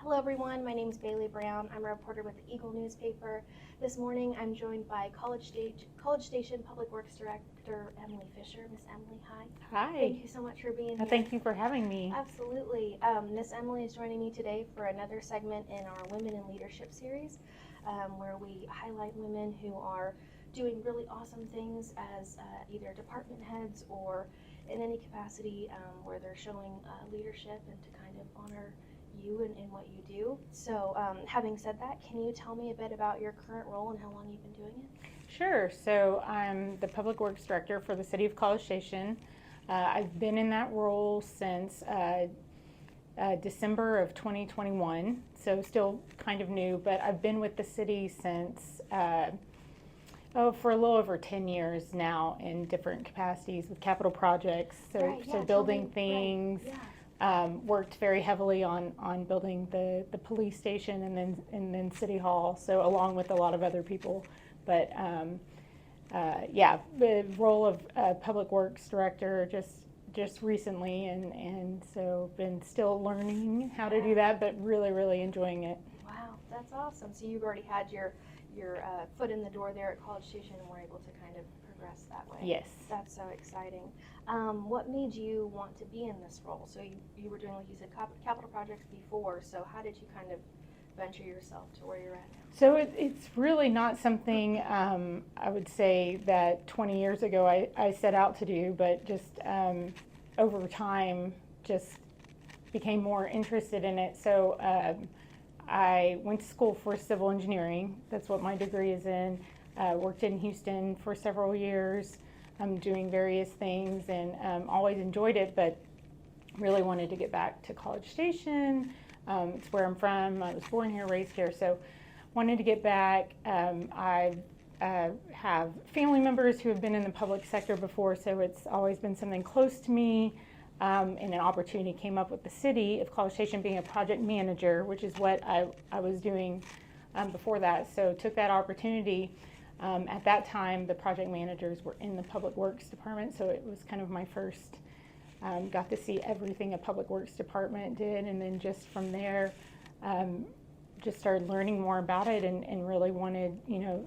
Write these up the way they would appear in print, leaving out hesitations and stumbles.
Hello everyone, my name is Bailey Brown. I'm a reporter with the Eagle newspaper. This morning I'm joined by College Station Public Works Director Emily Fisher. Miss Emily, hi. Hi. Thank you so much for being here. Thank you for having me. Absolutely. Miss Emily is joining me today for another segment in our Women in Leadership series, where we highlight women who are doing really awesome things as either department heads or in any capacity where they're showing leadership and to kind of honor you and what you do. So having said that, can you tell me a bit about your current role and how long you've been doing it? Sure. So I'm the Public Works Director for the City of College Station. I've been in that role since December of 2021, so still kind of new, but I've been with the city since for a little over 10 years now in different capacities with capital projects, so building things. Right, yeah. Worked very heavily on building the police station and then City Hall, so along with a lot of other people. But the role of Public Works Director just recently, and so been still learning how to do that, but really enjoying it. Wow, that's awesome. So you've already had your foot in the door there at College Station and were able to kind of progress that way. Yes. That's so exciting. What made you want to be in this role? So you were doing, like you said, capital projects before, so how did you kind of venture yourself to where you're at now? So it's really not something I would say that 20 years ago I set out to do, but just over time just became more interested in it. So I went to school for civil engineering. That's what my degree is in. Worked in Houston for several years, doing various things, and always enjoyed it, but really wanted to get back to College Station. It's where I'm from. I was born here, raised here, so wanted to get back. I have family members who have been in the public sector before, so it's always been something close to me. And an opportunity came up with the city of College Station being a project manager, which is what I was doing before that. So took that opportunity. At that time, the project managers were in the Public Works Department, so it was kind of my first, got to see everything a Public Works Department did, and then just from there, just started learning more about it and really wanted,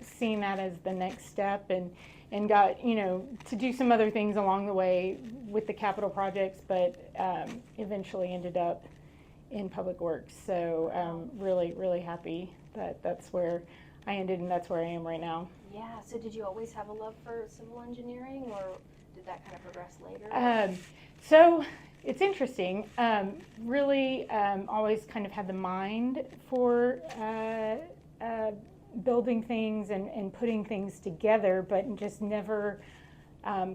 seeing that as the next step, and got, to do some other things along the way with the capital projects, but eventually ended up in Public Works. So really happy that that's where I ended and that's where I am right now. Yeah, so did you always have a love for civil engineering, or did that kind of progress later? So it's interesting. Really always kind of had the mind for building things and putting things together, but just never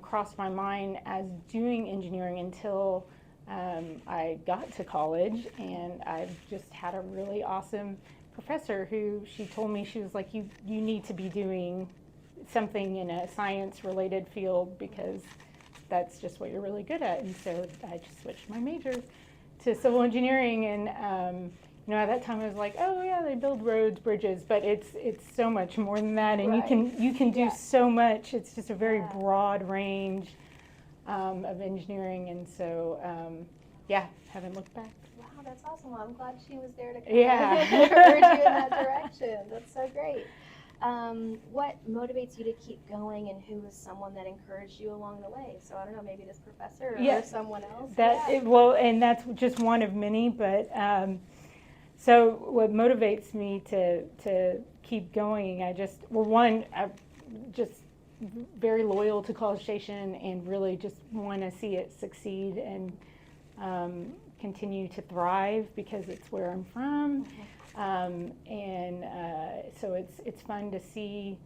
crossed my mind as doing engineering until I got to college, and I've just had a really awesome professor who she told me, she was like, you need to be doing something in a science related field because that's just what you're really good at. And so I just switched my major to civil engineering, and at that time I was like, oh yeah, they build roads, bridges, but it's so much more than that, and you can do so much. It's just a very broad range of engineering, and so haven't looked back. Wow, that's awesome. Well, I'm glad she was there to kind of encourage you in that direction. That's so great. What motivates you to keep going, and who is someone that encouraged you along the way? So I don't know, maybe this professor or someone else? And that's just one of many, but so what motivates me to keep going, I'm just very loyal to College Station and really just want to see it succeed and continue to thrive because it's where I'm from. So it's fun to see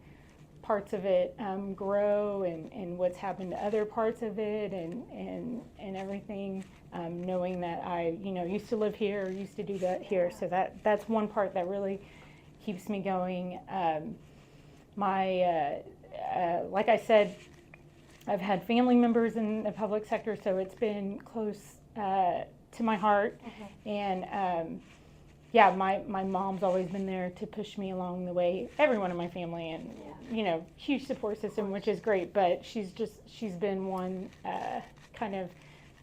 parts of it grow and what's happened to other parts of it and everything, knowing that I used to live here or used to do that here, so that's one part that really keeps me going. Like I said, I've had family members in the public sector, so it's been close to my heart. And my mom's always been there to push me along the way. Everyone in my family, and huge support system, which is great. But she's been one kind of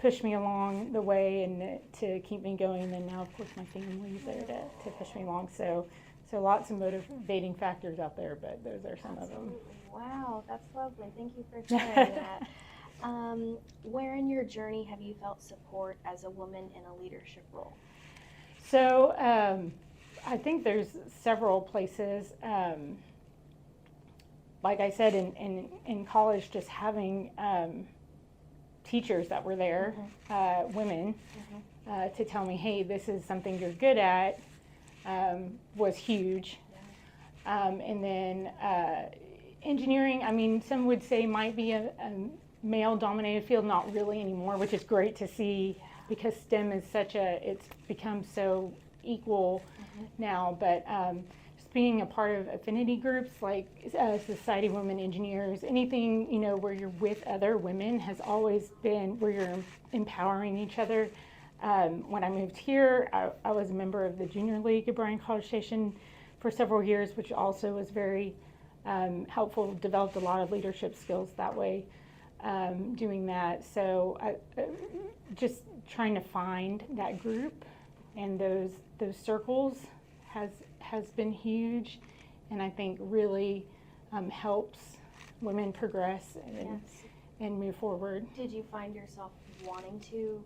push me along the way and to keep me going. And now, of course, my family's there to push me along. So lots of motivating factors out there, but those are some of them. Wow, that's lovely. Thank you for sharing that. Where in your journey have you felt support as a woman in a leadership role? So I think there's several places. Like I said, in college, just having teachers that were there, women, to tell me, hey, this is something you're good at, was huge. And then engineering, I mean, some would say might be a male-dominated field, not really anymore, which is great to see because STEM is it's become so equal now. But just being a part of affinity groups like Society of Women Engineers, anything, where you're with other women has always been where you're empowering each other. When I moved here, I was a member of the Junior League at Bryan College Station for several years, which also was very helpful, developed a lot of leadership skills that way, doing that. So just trying to find that group and those circles has been huge, and I think really helps women progress and move forward. Did you find yourself wanting to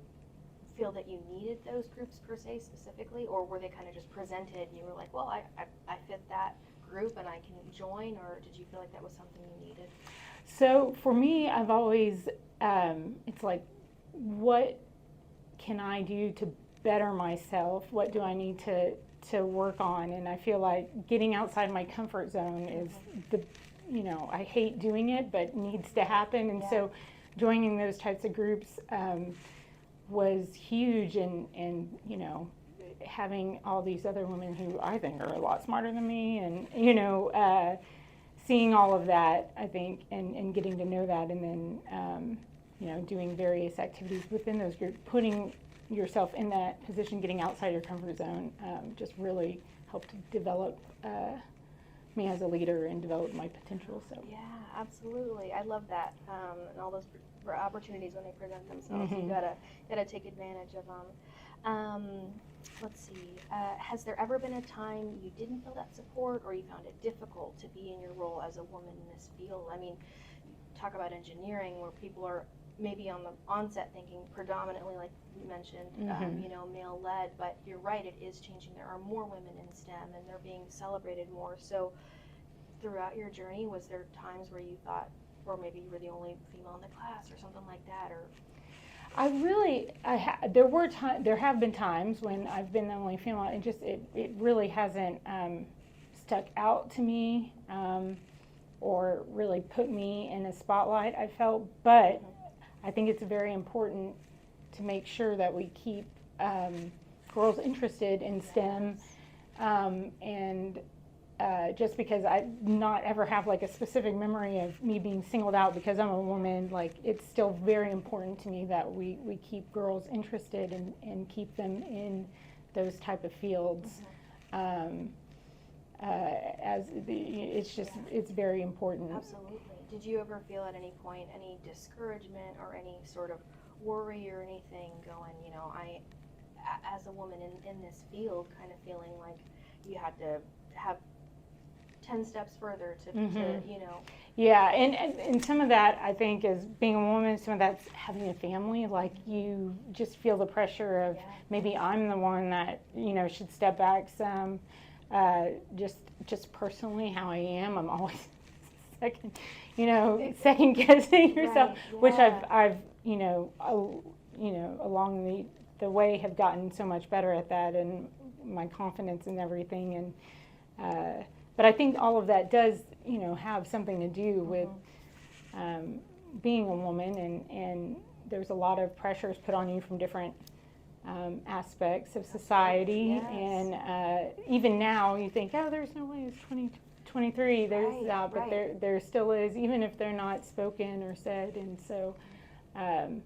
feel that you needed those groups per se specifically, or were they kind of just presented and you were like, well, I fit that group and I can join, or did you feel like that was something you needed? So for me, I've always, it's like, what can I do to better myself? What do I need to work on? And I feel like getting outside my comfort zone is I hate doing it, but needs to happen. And so joining those types of groups was huge, and having all these other women who I think are a lot smarter than me, and seeing all of that, I think, and getting to know that, and then doing various activities within those groups, putting yourself in that position, getting outside your comfort zone, just really helped develop me as a leader and develop my potential. So yeah, absolutely, I love that, and all those opportunities when they present themselves, you gotta take advantage of them. Let's see, has there ever been a time you didn't feel that support, or you found it difficult to be in your role as a woman in this field? I mean, talk about engineering where people are maybe on the onset thinking predominantly, like you mentioned, male-led, but you're right, it is changing. There are more women in STEM and they're being celebrated more. So throughout your journey, was there times where you thought, or maybe you were the only female in the class or something like that? Or there have been times when I've been the only female, and just it really hasn't stuck out to me or really put me in a spotlight, I felt. But I think it's very important to make sure that we keep girls interested in STEM, and just because I not ever have like a specific memory of me being singled out because I'm a woman, like it's still very important to me that we keep girls interested and keep them in those type of fields. It's very important. Absolutely. Did you ever feel at any point any discouragement or any sort of worry or anything going, I, as a woman in this field, kind of feeling like you had to have 10 steps further to Yeah, and some of that, I think, is being a woman, some of that's having a family, like you just feel the pressure of maybe I'm the one that, should step back some, just personally how I am, I'm always second guessing yourself, which I've along the way have gotten so much better at that, and my confidence and everything, and but I think all of that does have something to do with being a woman, and there's a lot of pressures put on you from different aspects of society, and even now you think, oh, there's no way it's 2023, but there still is, even if they're not spoken or said, and so and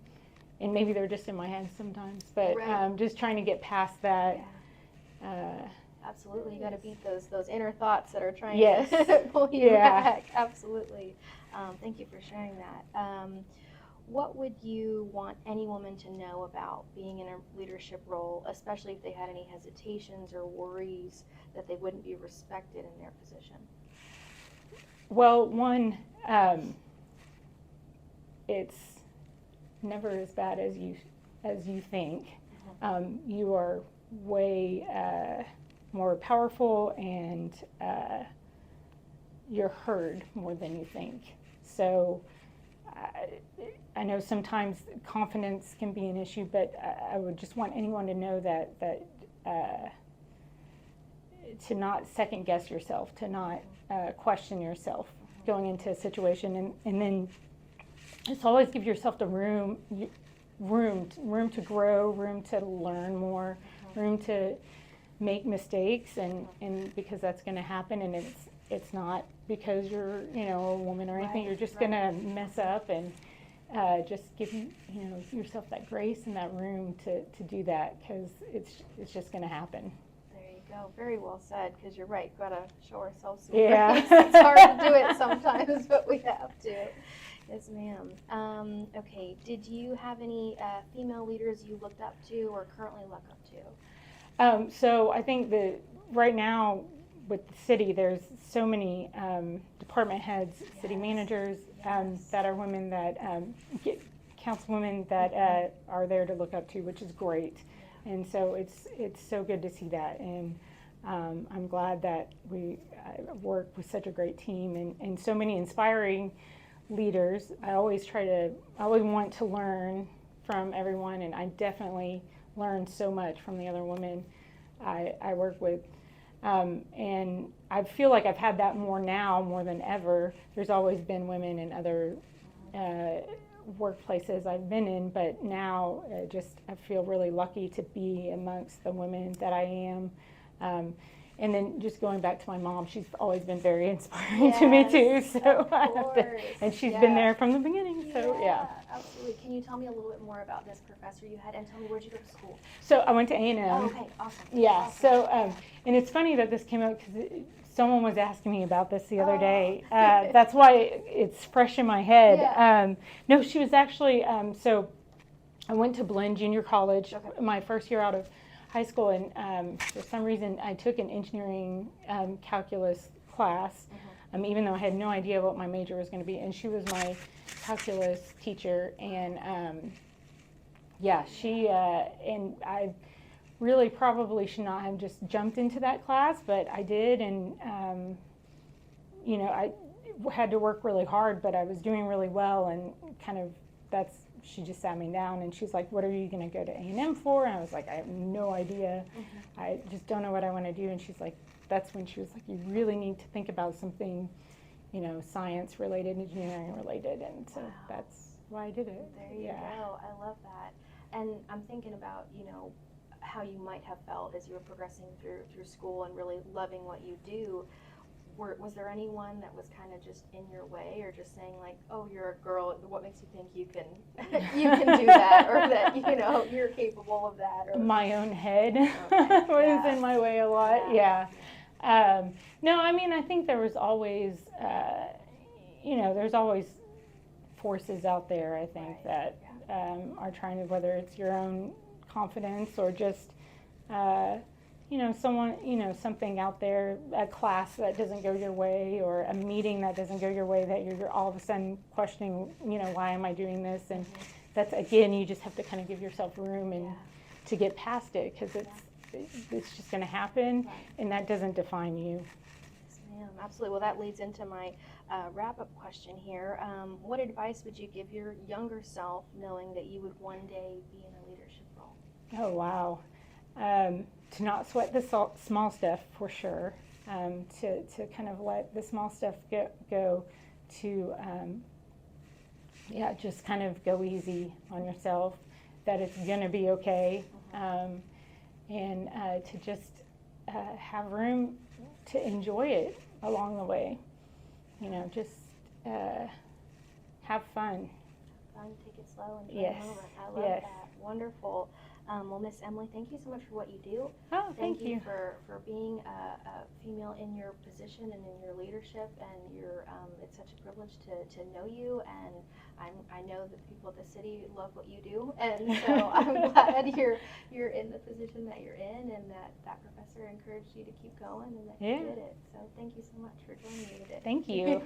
maybe they're just in my head sometimes, but just trying to get past that. Absolutely, you got to beat those inner thoughts that are trying to pull you back. Absolutely. Thank you for sharing that. what would you want any woman to know about being in a leadership role, especially if they had any hesitations or worries that they wouldn't be respected in their position? Well, one, it's never as bad as you think. You are way more powerful, and you're heard more than you think. So I know sometimes confidence can be an issue, but I would just want anyone to know that to not second guess yourself, to not question yourself going into a situation, and then just always give yourself the room to grow, room to learn more, room to make mistakes, and because that's going to happen, and it's not because you're a woman or anything. You're just going to mess up, and just give yourself that grace and that room to do that, because it's just going to happen. There you go. Very well said, because you're right. We've got to show ourselves some Yeah. grace. It's hard to do it sometimes, but we have to. Yes, ma'am. Okay, did you have any female leaders you looked up to or currently look up to? So I think that right now with the city, there's so many department heads, city managers that are women, that councilwomen that are there to look up to, which is great. And so it's so good to see that, and I'm glad that we work with such a great team and so many inspiring leaders. I always want to learn from everyone, and I definitely learned so much from the other women I work with. And I feel like I've had that more now, more than ever. There's always been women in other workplaces I've been in, but now I feel really lucky to be amongst the women that I am. And then just going back to my mom, she's always been very inspiring to me too. So and she's been there from the beginning. So yeah. Absolutely. Can you tell me a little bit more about this professor you had, and tell me, where'd you go to school? So I went to A&M. Oh, okay, awesome. Yeah. Awesome. So and it's funny that this came out, because someone was asking me about this the other day. That's why it's fresh in my head. Yeah. No, she was actually so I went to Blinn Junior College my first year out of high school, and for some reason I took an engineering calculus class, even though I had no idea what my major was going to be, and she was my calculus teacher, and she and I really probably should not have just jumped into that class, but I did, and I had to work really hard, but I was doing really well, and she just sat me down, and she's like, what are you going to go to A&M for? And I was like, I have no idea. I just don't know what I want to do. And she's like, that's when she was like, you really need to think about something, science related, engineering related. And so that's why I did it. There you go. I love that. And I'm thinking about, how you might have felt as you were progressing through school and really loving what you do. Was there anyone that was kind of just in your way, or just saying like, oh, you're a girl, what makes you think you can do that, or that you're capable of that? Or my own head was in my way a lot. No, I think there was always there's always forces out there, I think, that are trying to, whether it's your own confidence or just someone, something out there, a class that doesn't go your way, or a meeting that doesn't go your way, that you're all of a sudden questioning, why am I doing this? And that's, again, you just have to kind of give yourself room and to get past it, because it's just going to happen, and that doesn't define you. Yes, ma'am. Absolutely. Well, that leads into my wrap-up question here. What advice would you give your younger self, knowing that you would one day be in a leadership role? Oh, wow. To not sweat the small stuff, for sure. To kind of let the small stuff go. To just kind of go easy on yourself. That it's going to be okay, and to just have room to enjoy it along the way. Just have fun. fun, take it slow, and enjoy Yes, the moment. I love yes. that. Wonderful. Well, Miss Emily, thank you so much for what you do. Oh, Thank thank you. for being a female in your position and in your leadership, and it's such a privilege to know you, and I know that people at the city love what you do, and so I'm glad you're in the position that you're in, and that professor encouraged you to keep going, and that Yeah. you did it. So thank you so much for joining me today. Thank you.